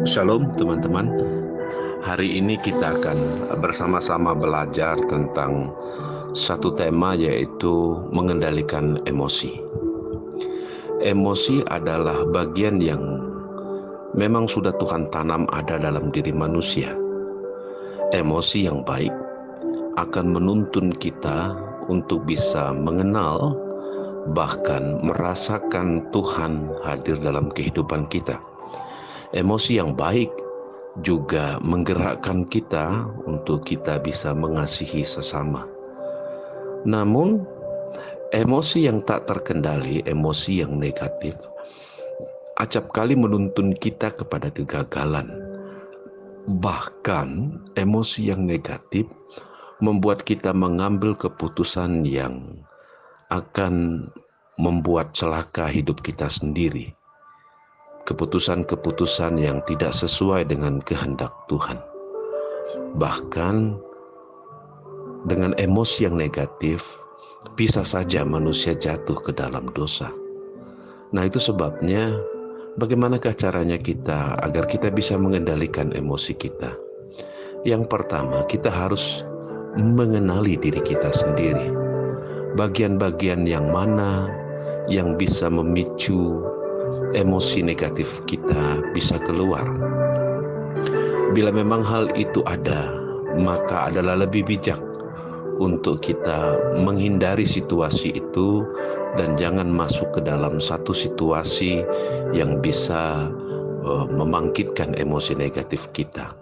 Shalom teman-teman. Hari ini kita akan bersama-sama belajar tentang satu tema, yaitu mengendalikan emosi. Emosi adalah bagian yang memang sudah Tuhan tanam ada dalam diri manusia. Emosi yang baik akan menuntun kita untuk bisa mengenal, bahkan merasakan Tuhan hadir dalam kehidupan kita. Emosi yang baik juga menggerakkan kita untuk kita bisa mengasihi sesama. Namun, emosi yang tak terkendali, emosi yang negatif, acap kali menuntun kita kepada kegagalan. Bahkan, emosi yang negatif membuat kita mengambil keputusan yang akan membuat celaka hidup kita sendiri. Keputusan-keputusan yang tidak sesuai dengan kehendak Tuhan. Bahkan dengan emosi yang negatif, bisa saja manusia jatuh ke dalam dosa. Nah, itu sebabnya bagaimanakah caranya kita agar kita bisa mengendalikan emosi kita? Yang pertama, kita harus mengenali diri kita sendiri. Bagian-bagian yang mana yang bisa memicu emosi negatif kita bisa keluar. Bila memang hal itu ada, maka adalah lebih bijak untuk kita menghindari situasi itu dan jangan masuk ke dalam satu situasi yang bisa membangkitkan emosi negatif kita.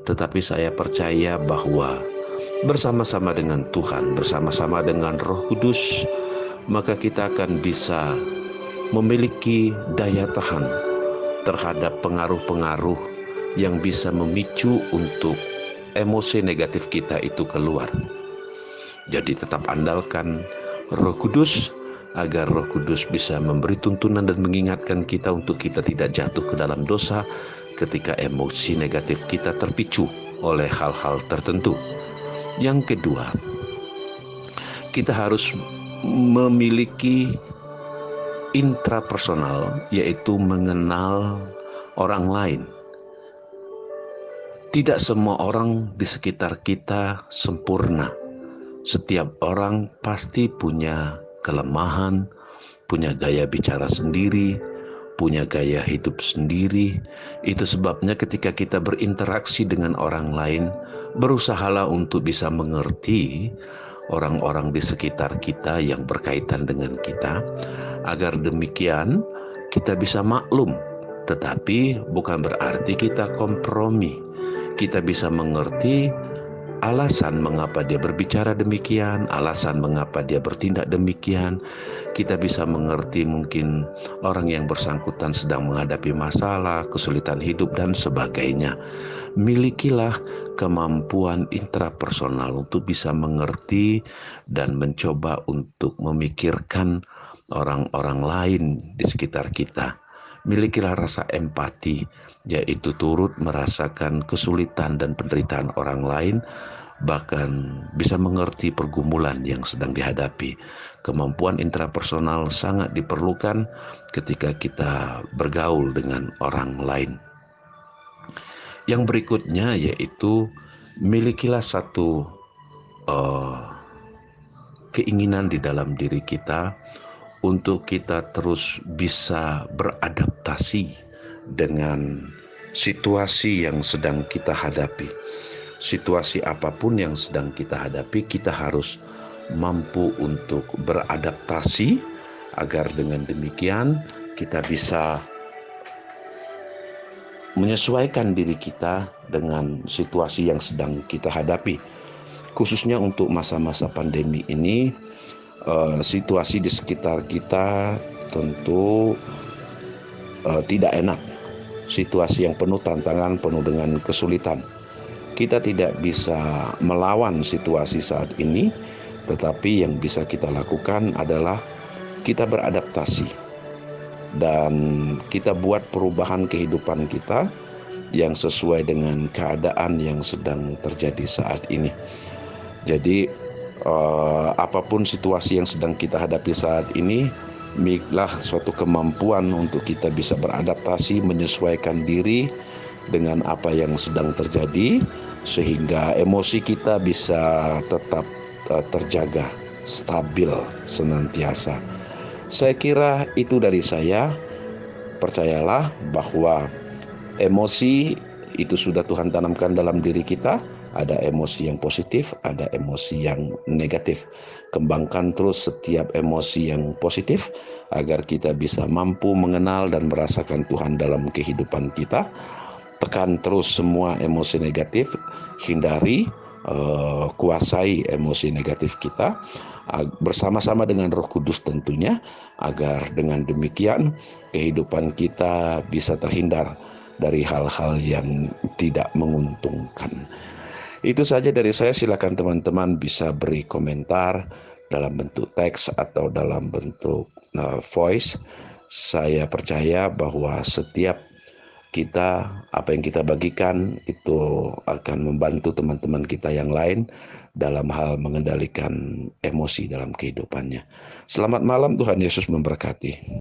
Tetapi saya percaya bahwa bersama-sama dengan Tuhan, bersama-sama dengan Roh Kudus, maka kita akan bisa memiliki daya tahan terhadap pengaruh-pengaruh yang bisa memicu untuk emosi negatif kita itu keluar. Jadi tetap andalkan Roh Kudus, agar Roh Kudus bisa memberi tuntunan dan mengingatkan kita untuk kita tidak jatuh ke dalam dosa ketika emosi negatif kita terpicu oleh hal-hal tertentu. Yang kedua, kita harus memiliki intrapersonal, yaitu mengenal orang lain. Tidak semua orang di sekitar kita sempurna. Setiap orang pasti punya kelemahan, punya gaya bicara sendiri, punya gaya hidup sendiri. Itu sebabnya ketika kita berinteraksi dengan orang lain, berusahalah untuk bisa mengerti orang-orang di sekitar kita yang berkaitan dengan kita, agar demikian kita bisa maklum. Tetapi bukan berarti kita kompromi. Kita bisa mengerti alasan mengapa dia berbicara demikian, alasan mengapa dia bertindak demikian. Kita bisa mengerti mungkin orang yang bersangkutan sedang menghadapi masalah, kesulitan hidup dan sebagainya. Milikilah kemampuan intrapersonal untuk bisa mengerti dan mencoba untuk memikirkan orang-orang lain di sekitar kita. Milikilah rasa empati, yaitu turut merasakan kesulitan dan penderitaan orang lain, bahkan bisa mengerti pergumulan yang sedang dihadapi. Kemampuan intrapersonal sangat diperlukan ketika kita bergaul dengan orang lain. Yang berikutnya yaitu milikilah satu keinginan di dalam diri kita untuk kita terus bisa beradaptasi dengan situasi yang sedang kita hadapi. Situasi apapun yang sedang kita hadapi, kita harus mampu untuk beradaptasi, agar dengan demikian kita bisa menyesuaikan diri kita dengan situasi yang sedang kita hadapi. Khususnya untuk masa-masa pandemi ini, situasi di sekitar kita tentu tidak enak. Situasi yang penuh tantangan, penuh dengan kesulitan. Kita tidak bisa melawan situasi saat ini, tetapi yang bisa kita lakukan adalah kita beradaptasi dan kita buat perubahan kehidupan kita yang sesuai dengan keadaan yang sedang terjadi saat ini. Jadi apapun situasi yang sedang kita hadapi saat ini, Berilah suatu kemampuan untuk kita bisa beradaptasi, menyesuaikan diri dengan apa yang sedang terjadi, sehingga emosi kita bisa tetap terjaga, stabil senantiasa. Saya kira itu dari saya. Percayalah bahwa emosi itu sudah Tuhan tanamkan dalam diri kita. Ada emosi yang positif, ada emosi yang negatif. Kembangkan terus setiap emosi yang positif agar kita bisa mampu mengenal dan merasakan Tuhan dalam kehidupan kita. Tekan terus semua emosi negatif, hindari, kuasai emosi negatif kita bersama-sama dengan Roh Kudus tentunya, agar dengan demikian kehidupan kita bisa terhindar dari hal-hal yang tidak menguntungkan. Itu saja dari saya. Silakan teman-teman bisa beri komentar dalam bentuk teks atau dalam bentuk voice. Saya percaya bahwa setiap kita, apa yang kita bagikan itu akan membantu teman-teman kita yang lain dalam hal mengendalikan emosi dalam kehidupannya. Selamat malam, Tuhan Yesus memberkati.